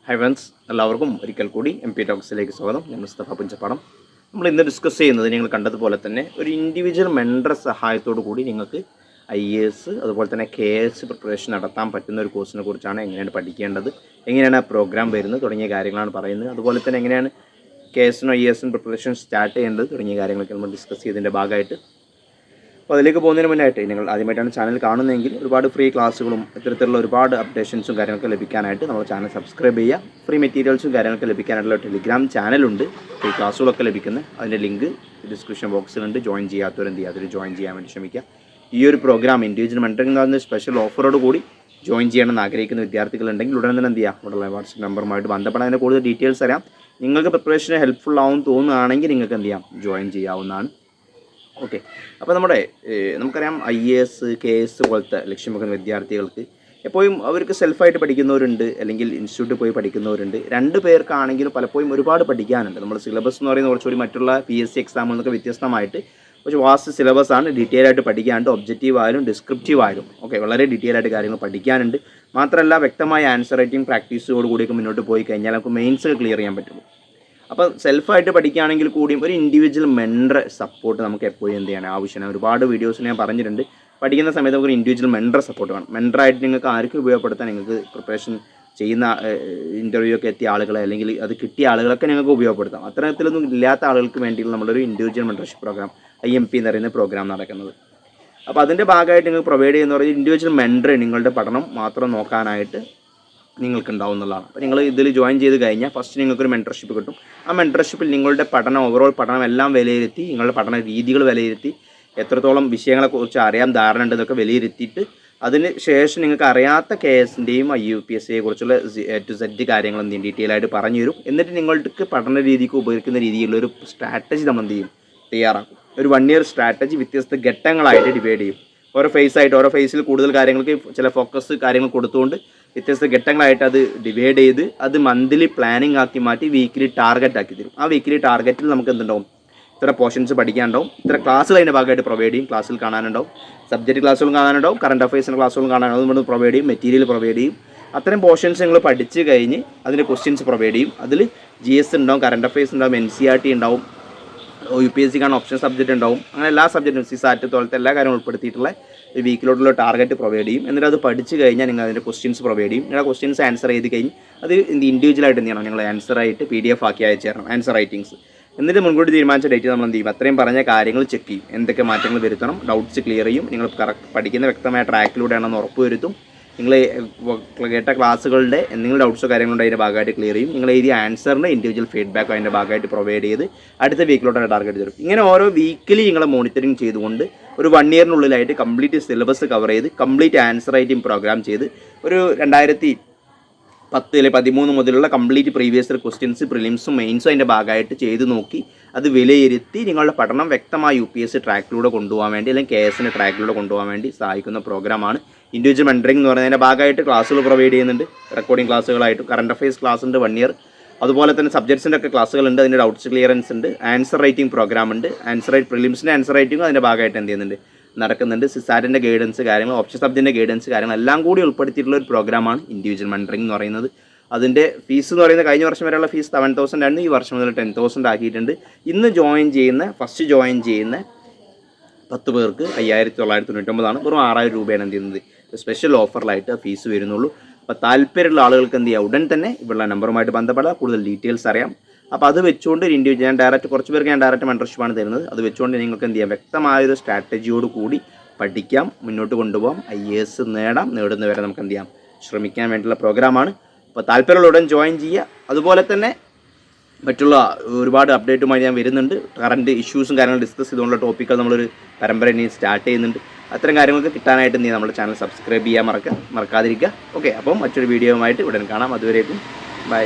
Hi friends, എല്ലാവർക്കും ഒരിക്കൽ കൂടി MP ടോക്സിലേക്ക് സ്വാഗതം. ഞാൻ മുസ്തഫ പുഞ്ചപ്പാടം. നമ്മൾ ഇന്ന് ഡിസ്കസ് ചെയ്യുന്നത് നിങ്ങൾ കണ്ടതുപോലെ തന്നെ ഒരു ഇൻഡിവിജ്വൽ മെൻറ്റർ സഹായത്തോടു കൂടി നിങ്ങൾക്ക് IAS അതുപോലെ തന്നെ KAS പ്രിപ്പറേഷൻ നടത്താൻ പറ്റുന്ന ഒരു കോഴ്സിനെ കുറിച്ചാണ്. എങ്ങനെയാണ് പഠിക്കേണ്ടത്, എങ്ങനെയാണ് ആ പ്രോഗ്രാം വരുന്നത് തുടങ്ങിയ കാര്യങ്ങളാണ് പറയുന്നത്. അതുപോലെ തന്നെ എങ്ങനെയാണ് KASനും IASനും പ്രിപ്പറേഷൻ സ്റ്റാർട്ട് ചെയ്യേണ്ടത് തുടങ്ങിയ കാര്യങ്ങളൊക്കെ നമ്മൾ ഡിസ്കസ് ചെയ്തതിൻ്റെ ഭാഗമായിട്ട്. അപ്പോൾ അതിലേക്ക് പോകുന്നതിന് മുന്നായിട്ട് നിങ്ങൾ ആദ്യമായിട്ടാണ് ചാനൽ കാണുന്നതെങ്കിൽ ഒരുപാട് ഫ്രീ ക്ലാസ്സുകളും ഇത്തരത്തിലുള്ള ഒരുപാട് അപ്ഡേഷൻസും കാര്യങ്ങളൊക്കെ ലഭിക്കാനായിട്ട് നമ്മൾ ചാനൽ സബ്സ്ക്രൈബ് ചെയ്യുക. ഫ്രീ മെറ്റീരിയൽസും കാര്യങ്ങളൊക്കെ ലഭിക്കാനായിട്ടുള്ള ടെലിഗ്രാം ചാനലുണ്ട്, ഫ്രീ ക്ലാസ്സുകളൊക്കെ ലഭിക്കുന്നത്. അതിൻ്റെ ലിങ്ക് ഡിസ്ക്രിപ്ഷൻ ബോക്സിലുണ്ട്. ജോയിൻ ചെയ്യാത്തവരെന്ത് ചെയ്യുക, അതിൽ ജോയിൻ ചെയ്യാൻ വേണ്ടി ശ്രമിക്കുക. ഈ ഒരു പ്രോഗ്രാം ഇൻഡിവിജ്വൽ മെൻറ്ററിംഗ് എന്ന് പറയുന്ന സ്പെഷ്യൽ ഓഫറോട് കൂടി ജോയിൻ ചെയ്യണമെന്ന് ആഗ്രഹിക്കുന്ന വിദ്യാർത്ഥികളുണ്ടെങ്കിൽ ഉടനെ തന്നെ എന്ത് ചെയ്യുക, ഉടനെ വാട്സപ്പ് നമ്പറുമായിട്ട് ബന്ധപ്പെടാൻ അതിൻ്റെ കൂടുതൽ ഡീറ്റെയിൽസ് അറിയാം. നിങ്ങൾക്ക് പ്രിപ്പറേഷന് ഹെൽപ്ഫുൾ ആവും തോന്നുകയാണെങ്കിൽ നിങ്ങൾക്ക് എന്ത് ചെയ്യാം, ജോയിൻ ചെയ്യാവുന്നതാണ്. ഓക്കെ, അപ്പോൾ നമുക്കറിയാം IAS KAS പോലത്തെ ലക്ഷ്യം വെക്കുന്ന വിദ്യാർത്ഥികൾക്ക് എപ്പോഴും അവർക്ക് സെൽഫായിട്ട് പഠിക്കുന്നവരുണ്ട്, അല്ലെങ്കിൽ ഇൻസ്റ്റിറ്റ്യൂട്ടിൽ പോയി പഠിക്കുന്നവരുണ്ട്. രണ്ട് പേർക്കാണെങ്കിലും പലപ്പോഴും ഒരുപാട് പഠിക്കാനുണ്ട്. നമ്മുടെ സിലബസ് എന്ന് പറയുന്നത് കുറച്ചുകൂടി മറ്റുള്ള PSC എക്സാമിൽ നിന്നൊക്കെ വ്യത്യസ്തമായിട്ട് കുറച്ച് വാസ്റ്റ് സിലബസ് ആണ്. ഡീറ്റെയിൽ ആയിട്ട് പഠിക്കാനുണ്ട്, ഒബ്ജക്റ്റീവ് ആയാലും ഡിസ്ക്രിപ്റ്റീവ് ആയാലും ഓക്കെ, വളരെ ഡീറ്റെയിൽ ആയിട്ട് കാര്യങ്ങൾ പഠിക്കാനുണ്ട്. മാത്രമല്ല വ്യക്തമായ ആൻസർ റൈറ്റിംഗ് പ്രാക്ടീസോട് കൂടിയൊക്കെ മുന്നോട്ട് പോയി കഴിഞ്ഞാൽ നമുക്ക് മെയിൻസ് ക്ലിയർ ചെയ്യാൻ പറ്റുള്ളൂ. അപ്പോൾ സെൽഫായിട്ട് പഠിക്കുകയാണെങ്കിൽ കൂടിയും ഒരു ഇൻഡിവിജ്വൽ മെൻറ്റർ സപ്പോർട്ട് നമുക്ക് എപ്പോഴും എന്ത് ചെയ്യണം, ആവശ്യമാണ്. ഒരുപാട് വീഡിയോസ് ഞാൻ പറഞ്ഞിട്ടുണ്ട്. പഠിക്കുന്ന സമയത്ത് നമുക്ക് ഒരു ഇൻഡിവിജ്വൽ മെൻറ്റർ സപ്പോർട്ട് വേണം. മെൻറ്ററായിട്ട് നിങ്ങൾക്ക് ആർക്കും ഉപയോഗപ്പെടുത്താൻ, നിങ്ങൾക്ക് പ്രിപ്പറേഷൻ ചെയ്യുന്ന ഇൻ്റർവ്യൂ ഒക്കെ എത്തിയ ആളുകളെ അല്ലെങ്കിൽ അത് കിട്ടിയ ആളുകളൊക്കെ നിങ്ങൾക്ക് ഉപയോഗപ്പെടുത്താം. അത്തരത്തിലൊന്നും ഇല്ലാത്ത ആളുകൾക്ക് വേണ്ടിയുള്ള നമ്മളൊരു ഇൻഡിവിജ്വൽ മെൻറ്റർഷിപ്പ് പ്രോഗ്രാം IMP എന്ന് പറയുന്ന പ്രോഗ്രാം നടക്കുന്നത്. അപ്പോൾ അതിൻ്റെ ഭാഗമായിട്ട് നിങ്ങൾ പ്രൊവൈഡ് ചെയ്യുന്ന പറയുന്നത് ഇൻഡിവിജ്വൽ മെൻറ്റർ നിങ്ങളുടെ പഠനം മാത്രം നോക്കാനായിട്ട് നിങ്ങൾക്ക് ഉണ്ടാവുന്നതാണ്. അപ്പോൾ നിങ്ങൾ ഇതിൽ ജോയിൻ ചെയ്ത് കഴിഞ്ഞാൽ ഫസ്റ്റ് നിങ്ങൾക്കൊരു മെൻറ്റർഷിപ്പ് കിട്ടും. ആ മെൻറ്റർഷിപ്പിൽ നിങ്ങളുടെ പഠനം, ഓവറോൾ പഠനം എല്ലാം വിലയിരുത്തി, നിങ്ങളുടെ പഠന രീതികൾ വിലയിരുത്തി, എത്രത്തോളം വിഷയങ്ങളെക്കുറിച്ച് അറിയാൻ ധാരണ ഉണ്ടെന്നൊക്കെ വിലയിരുത്തിയിട്ട് അതിന് ശേഷം നിങ്ങൾക്ക് അറിയാത്ത KASൻ്റെയും UPSCയെ കുറിച്ചുള്ള A to Z കാര്യങ്ങൾ എന്ത് ചെയ്യും, ഡീറ്റെയിൽ ആയിട്ട് പറഞ്ഞു തരും. എന്നിട്ട് നിങ്ങൾക്ക് പഠന രീതിക്ക് ഉപയോഗിക്കുന്ന രീതിയിലുള്ളൊരു സ്ട്രാറ്റജി നമ്മൾ എന്ത് ചെയ്യും, തയ്യാറാക്കും. ഒരു 1 year സ്ട്രാറ്റജി വ്യത്യസ്ത ഘട്ടങ്ങളായിട്ട് ഡിവൈഡ് ചെയ്യും. ഓരോ ഫേസിൽ കൂടുതൽ കാര്യങ്ങൾക്ക് ചില ഫോക്കസ് കാര്യങ്ങൾ കൊടുത്തുകൊണ്ട് വ്യത്യസ്ത ഘട്ടങ്ങളായിട്ട് അത് ഡിവൈഡ് ചെയ്ത് അത് മന്ത്ലി പ്ലാനിങ് ആക്കി മാറ്റി വീക്കിലി ടാർഗറ്റ് ആക്കി തരും. ആ വീക്കിലി ടാർഗറ്റിൽ നമുക്ക് എന്തുണ്ടാവും, ഇത്ര പോർഷൻസ് പഠിക്കാനുണ്ടാവും, ഇത്ര ക്ലാസ്സുകൾ അതിൻ്റെ ഭാഗമായിട്ട് പ്രൊവൈഡ് ചെയ്യും. ക്ലാസ്സിൽ കാണാനുണ്ടാവും, സബ്ജക്റ്റ് ക്ലാസ്സുകളും കാണാനുണ്ടാവും, കറണ്ട് അഫയേഴ്സിൻ്റെ ക്ലാസ്സുകളും കാണാനുണ്ടാവും. നമ്മൾ പ്രൊവൈഡ് ചെയ്യും, മെറ്റീരിയൽ പ്രൊവൈഡ് ചെയ്യും. അത്തരം പോർഷൻസ് നിങ്ങൾ പഠിച്ച് കഴിഞ്ഞ് അതിൻ്റെ ക്വസ്റ്റ്യൻസ് പ്രൊവൈഡ് ചെയ്യും. അതിൽ GS ഉണ്ടാവും, കറണ്ട് അഫയേഴ്സ് ഉണ്ടാവും, NCERT ഉണ്ടാവും, UPSC ഓപ്ഷൻ സബ്ജക്റ്റ് ഉണ്ടാവും. അങ്ങനെ എല്ലാ സബ്ജക്റ്റും CSAT പോലത്തെ എല്ലാ കാര്യങ്ങളും ഉൾപ്പെടുത്തിയിട്ടുള്ള വീക്കിലോട്ടുള്ള ടാർഗറ്റ് പ്രൊവൈഡ് ചെയ്യും. എന്നിട്ട് അത് പഠിച്ച് കഴിഞ്ഞാൽ നിങ്ങൾ അതിൻ്റെ ക്വസ്റ്റ്യൻസ് പ്രൊവൈഡ് ചെയ്യും. നിങ്ങളുടെ ക്വസ്റ്റ്യൻസ് ആൻസർ ചെയ്ത് കഴിഞ്ഞ് അത് ഇൻഡിവിജ്വലായിട്ട് എന്ത് ചെയ്യണം, നിങ്ങൾ ആൻസറായിട്ട് PDF ആക്കി അയച്ചു തരണം, ആൻസർ റൈറ്റിങ്സ്. എന്നിട്ട് മുൻകൂട്ടി തീരുമാനിച്ച ഡേറ്റ് നമ്മൾ എന്ത് ചെയ്യും, അത്രയും പറഞ്ഞ കാര്യങ്ങൾ ചെക്ക് ചെയ്യും, എന്തൊക്കെ മാറ്റങ്ങൾ വരുത്തണം, ഡൗട്ട്സ് ക്ലിയർ ചെയ്യും. നിങ്ങൾ കറക്റ്റ് പഠിക്കുന്ന വ്യക്തമായ ട്രാക്കിലൂടെയാണെന്ന് ഉറപ്പ് വരുത്തും. നിങ്ങൾ കേട്ട ക്ലാസ്സുകളുടെ എന്തെങ്കിലും ഡൗട്ട്സോ കാര്യങ്ങളുണ്ടോ അതിൻ്റെ ഭാഗമായിട്ട് ക്ലിയർ ചെയ്യും. നിങ്ങൾ എഴുതിയ ആൻസറിന് ഇൻഡിവിജ്വൽ ഫീഡ്ബാക്ക് അതിൻ്റെ ഭാഗമായിട്ട് പ്രൊവൈഡ് ചെയ്ത് അടുത്ത വീക്കിലോട്ട് ടാർഗറ്റ് തരും. ഇങ്ങനെ ഓരോ വീക്കിലി നിങ്ങൾ മോണിറ്ററിങ് ചെയ്തുകൊണ്ട് ഒരു 1 yearനുള്ളിലായിട്ട് കംപ്ലീറ്റ് സിലബസ് കവർ ചെയ്ത് കംപ്ലീറ്റ് ആൻസർ റൈറ്റിംഗ് പ്രോഗ്രാം ചെയ്ത് ഒരു 2010-13 മുതലുള്ള കംപ്ലീറ്റ് പ്രീവിയസ് ഇയർ ക്വസ്റ്റ്യൻസ് പ്രിലിംസും മെയിൻസും അതിൻ്റെ ഭാഗമായിട്ട് ചെയ്ത് നോക്കി അത് വിലയിരുത്തി നിങ്ങളുടെ പഠനം വ്യക്തമായ UPSC ട്രാക്കിലൂടെ കൊണ്ടുപോകാൻ വേണ്ടി അല്ലെങ്കിൽ KASൻ്റെ ട്രാക്കിലൂടെ കൊണ്ടുപോകാൻ വേണ്ടി സഹായിക്കുന്ന പ്രോഗ്രാമാണ് ഇൻഡിവിജ്വൽ മെൻറ്ററിംഗ് എന്ന് പറയുന്നതിൻ്റെ ഭാഗമായിട്ട് ക്ലാസ്സുകൾ പ്രൊവൈഡ് ചെയ്യുന്നുണ്ട്. റെക്കോർഡിംഗ് ക്ലാസ്സുകളായിട്ടും കറണ്ട് അഫയേഴ്സ് ക്ലാസ് ഉണ്ട് 1 year. അതുപോലെ തന്നെ സബ്ജക്ട്സിൻ്റെ ഒക്കെ ക്ലാസ്സുകളുണ്ട്, അതിൻ്റെ ഡൗട്ട്സ് ക്ലിയറൻസ് ഉണ്ട്, ആൻസർ റൈറ്റിംഗ് പ്രോഗ്രാം ഉണ്ട്, പ്രിലിംസിൻ്റെ ആൻസർ റൈറ്റിംഗും അതിൻ്റെ ഭാഗമായിട്ട് എന്ത് ചെയ്യുന്നുണ്ട്, നടക്കുന്നുണ്ട്. CSATൻ്റെ ഗൈഡൻസ് കാര്യങ്ങൾ, ഓപ്ഷൻ സബ്ജക്റ്റിൻ്റെ ഗൈഡൻസ് കാര്യങ്ങൾ എല്ലാം കൂടി ഉൾപ്പെടുത്തിയിട്ടുള്ള ഒരു പ്രോഗ്രാമാണ് ഇൻഡിവിജ്വൽ മെൻറ്ററിംഗ് എന്ന് പറയുന്നത്. അതിൻ്റെ ഫീസ് എന്ന് പറയുന്നത് കഴിഞ്ഞ വർഷം വരെയുള്ള ഫീസ് 7,000 ആയിരുന്നു. ഈ വർഷം മുതൽ 10,000 ആക്കിയിട്ടുണ്ട്. ഇന്ന് ഫസ്റ്റ് ജോയിൻ ചെയ്യുന്ന 10 പേർക്ക് 5,999 വെറും 6,000 രൂപയാണ് എന്ത് ചെയ്യുന്നത്, സ്പെഷ്യൽ ഓഫറിലായിട്ട് ഫീസ് വരുന്നുള്ളൂ. അപ്പോൾ താല്പര്യമുള്ള ആളുകൾക്ക് എന്ത് ചെയ്യുക, ഉടൻ തന്നെ ഇവിടെയുള്ള നമ്പറുമായിട്ട് ബന്ധപ്പെടുക, കൂടുതൽ ഡീറ്റെയിൽസ് അറിയാം. അപ്പോൾ അത് വെച്ചുകൊണ്ട് ഇൻഡിവിജ്വൽ കുറച്ച് പേർക്ക് ഞാൻ ഡയറക്റ്റ് മെൻറ്റർഷിപ്പാണ് തരുന്നത്. അത് വെച്ചുകൊണ്ട് നിങ്ങൾക്ക് എന്ത് ചെയ്യാം, വ്യക്തമായൊരു സ്ട്രാറ്റജിയോട് കൂടി പഠിക്കാം, മുന്നോട്ട് കൊണ്ടുപോകാം, IAS നേടുന്നവരെ നമുക്ക് എന്ത് ചെയ്യാം, ശ്രമിക്കാൻ വേണ്ടിയുള്ള പ്രോഗ്രാമാണ്. അപ്പോൾ താല്പര്യമുള്ള ഉടൻ ജോയിൻ ചെയ്യുക. അതുപോലെ തന്നെ മറ്റുള്ള ഒരുപാട് അപ്ഡേറ്റുമായി ഞാൻ വരുന്നുണ്ട്. കറണ്ട് ഇഷ്യൂസും കാര്യങ്ങളും ഡിസ്കസ് ചെയ്തുകൊണ്ടുള്ള ടോപ്പിക്കുകൾ നമ്മളൊരു പരമ്പര ഇനി സ്റ്റാർട്ട് ചെയ്യുന്നുണ്ട്. അത്തരം കാര്യങ്ങൾക്ക് കിട്ടാനായിട്ട് എന്ത് ചെയ്യുക, നമ്മുടെ ചാനൽ സബ്സ്ക്രൈബ് ചെയ്യാൻ മറക്കാതിരിക്കുക. ഓക്കെ, അപ്പം മറ്റൊരു വീഡിയോയുമായിട്ട് ഉടൻ കാണാം. അതുവരേക്കും ബൈ.